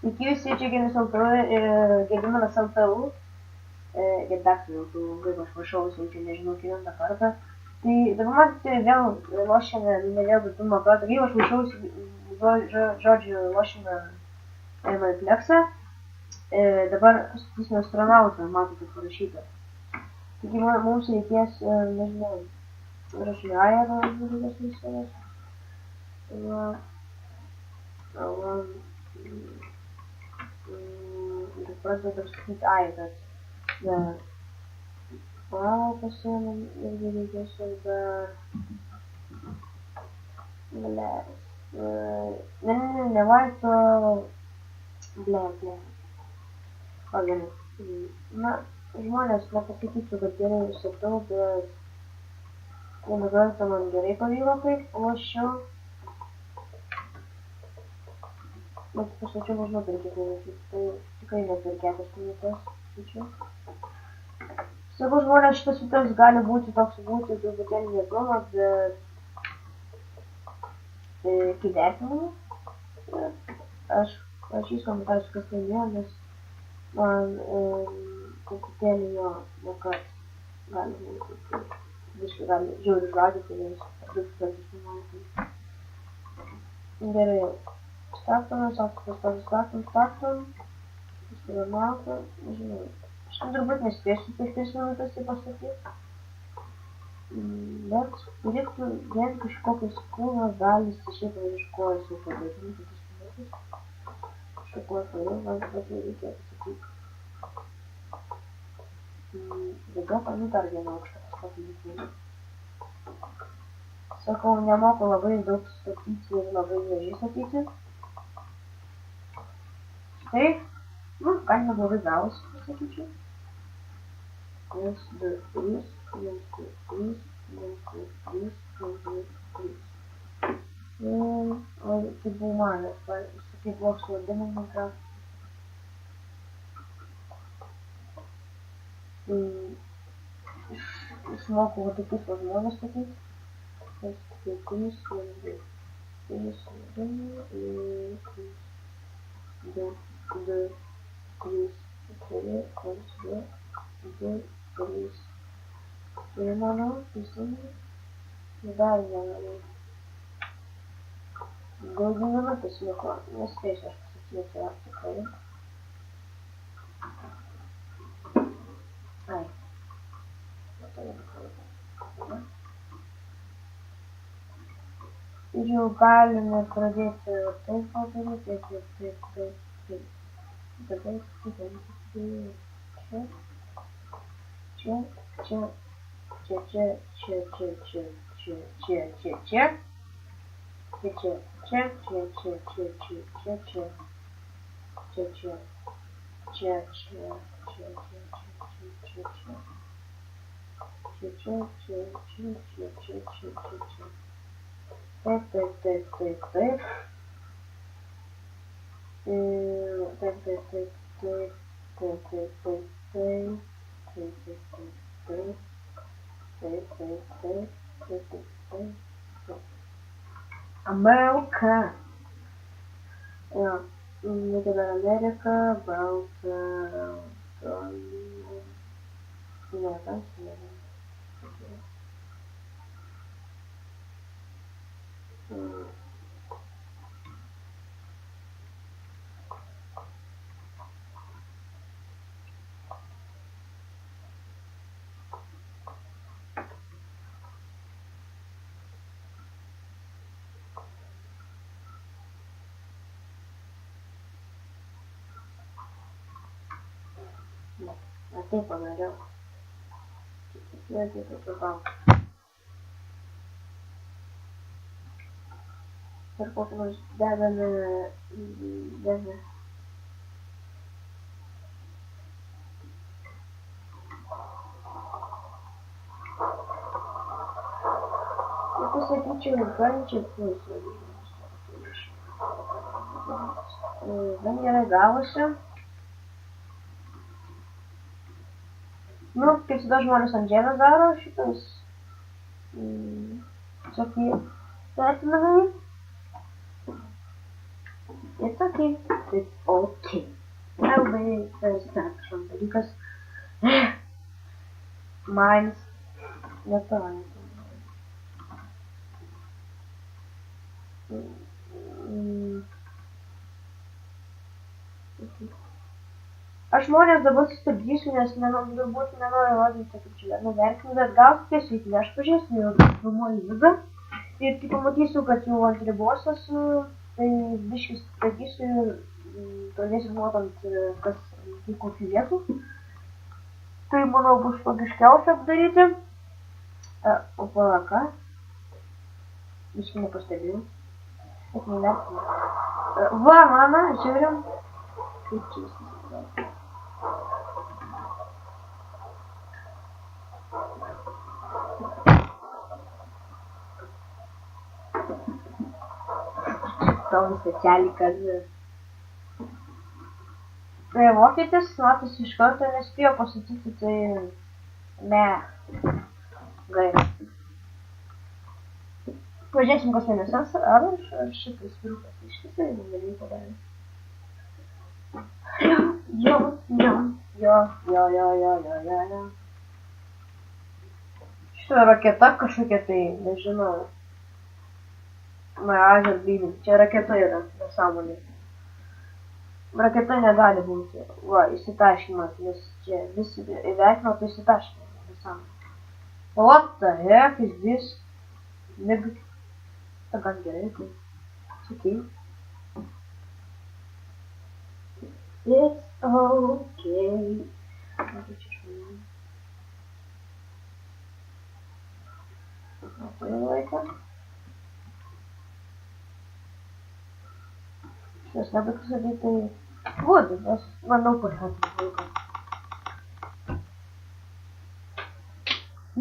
Iki visi čia Gediminas LTU, redaktorių, kaip aš prašau, jau nežinau, kelintą kartą. Tai dabar matėte, vėl lošėme, ne vėl pirmą kartą, kaip aš prašau, žodžiu, lošėme Flexą. Dabar statysime astronautą, matote parašytą. Taigi mums reikės, nežinau, rašinėje, žodžiu, misijos. Ir pradeda sakyti aidas. Pasiėmėm irgi reikės ir dar... Nevaito... Ble. O gerai. Na, žmonės, nepasakyčiau, kad gerai išsakau, bet... Vieną kartą man gerai pavyko, kaip lošiau. Bet pasačiau, nežinau, per kiek minučių. Tai tikrai ne per 4 minutės. Sačiau. Sakau, žmonės, šitas videos gali būti toks truputėlį neįdomus, bet kaip vertinimu. Aš rašysiu komentarus, kas laimėjo, nes man truputėlį jo nekas gali būti. Viską gali žiauriai išgaudyti, nes 2011. Gerai. Startam. Astronautą, nežinau. Aš turbūt nespėsiu per 3 minutės tai pasakyti. Bet reiktų vien kažkokios kūno dalis šiaip iš kojos jau padaryti 3 minutės. Kažkokuo toliau, man labai reikėtų sakyti. Dabar dar vieną aukštą pasakyti. Sakau, nemoku labai daug statyti ir labai gražiai statyti. Tai, gal neblogai gavosi, pasakyčiau. 1, 2, 3, 1, 2, 3, 1, 2, 3, 1, 2, 3. O tai buvo manas, kaip bloks vadinam Minecraft. Išmokau va tokius žmonės statyti. 1, 2, 3, 1, 2, 3, 2, 3, 3. Ir manau, teisingai. Dar vieną. Gal 2 minutės liko, nespėsiu aš pasakyti, ar tikrai. Ai. Ir jau galime pradėti taip padaryti, taip. Dabar America. Ja, mit der Amerika, Balta, ja, ganz schnell. Taip padariau. Tikiuosi, kad pagau. Ir kokį nors dedame. Ir pasakyčiau, gančiai pusė. Gan gerai gavosi. Nu, kaip visada žmonės ant žemės daro šitas tokį vertinamai. Ir tokį. It's okay. Labai kažkoks dalykas. Mines. Lietuva. Aš žmonės dabar sustabdysiu, nes turbūt nenoriu rodyti, kaip čia nuverkinu, bet gal spėsiu, aš pažiūrėsiu jau filmo įvadą ir kai pamatysiu, kad jau ant ribos esu, tai biškis statysiu ir pradėsiu nuotant, kas į kokių vietų. Tai, manau, bus logiškiausia apdaryti. O pala, ką? Biškį nepastebėjau. Bet nevertinu. Va, mama, žiūrim. Kaip čia įsivaizduoti. Tau specialiai, kad vokietis, matos, iš karto nespėjo pasakyti, tai ne. Gaila. Pažiūrėsim, kas vienas ar šitas vyrukas iš visai negali padarė. Jo. Šitą raketa kažkokia tai, nežinau. Miražą bylį. Čia raketa yra, nesąmonė. Raketa negali būti. Va, įsitaškymas, nes čia visi įvertino, tai įsitaškymas, nesąmonė. What the heck is this? Nigga. Ta gan gerai, tai. Okay. It's okay. Matai, čia žmonė. Tai laiką. Šitas nebūtų sakyti, tai būdų, nes manau pašatį laiką.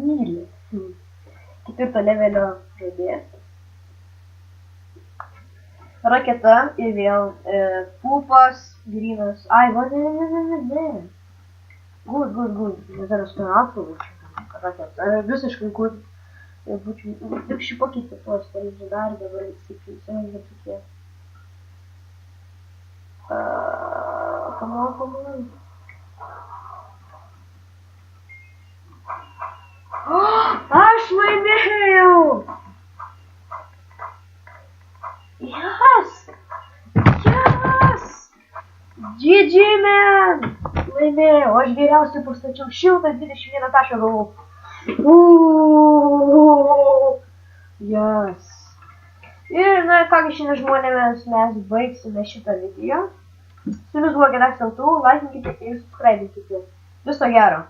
Myli. Ketvirto levelio žaidėjas. Raketa ir vėl pūpas, grynas. Ai, va, ne. Good. Nes dar astronautų raketa. Visiškai good. Būčiau, tik šį pakeitį tuos palyzdžių dar dabar įsikeisim, tokie. Come on. Aš laimėjau! Yes! GG, man! Laimėjau, aš geriausiai pastačiau 121 tašką gavau. Yes. Ir, na, kągi šiandien žmonėmis mes baigsime šitą video. Su jumis buvo Gedax LTU, laikinkite ir subscribinkite. Viso gero.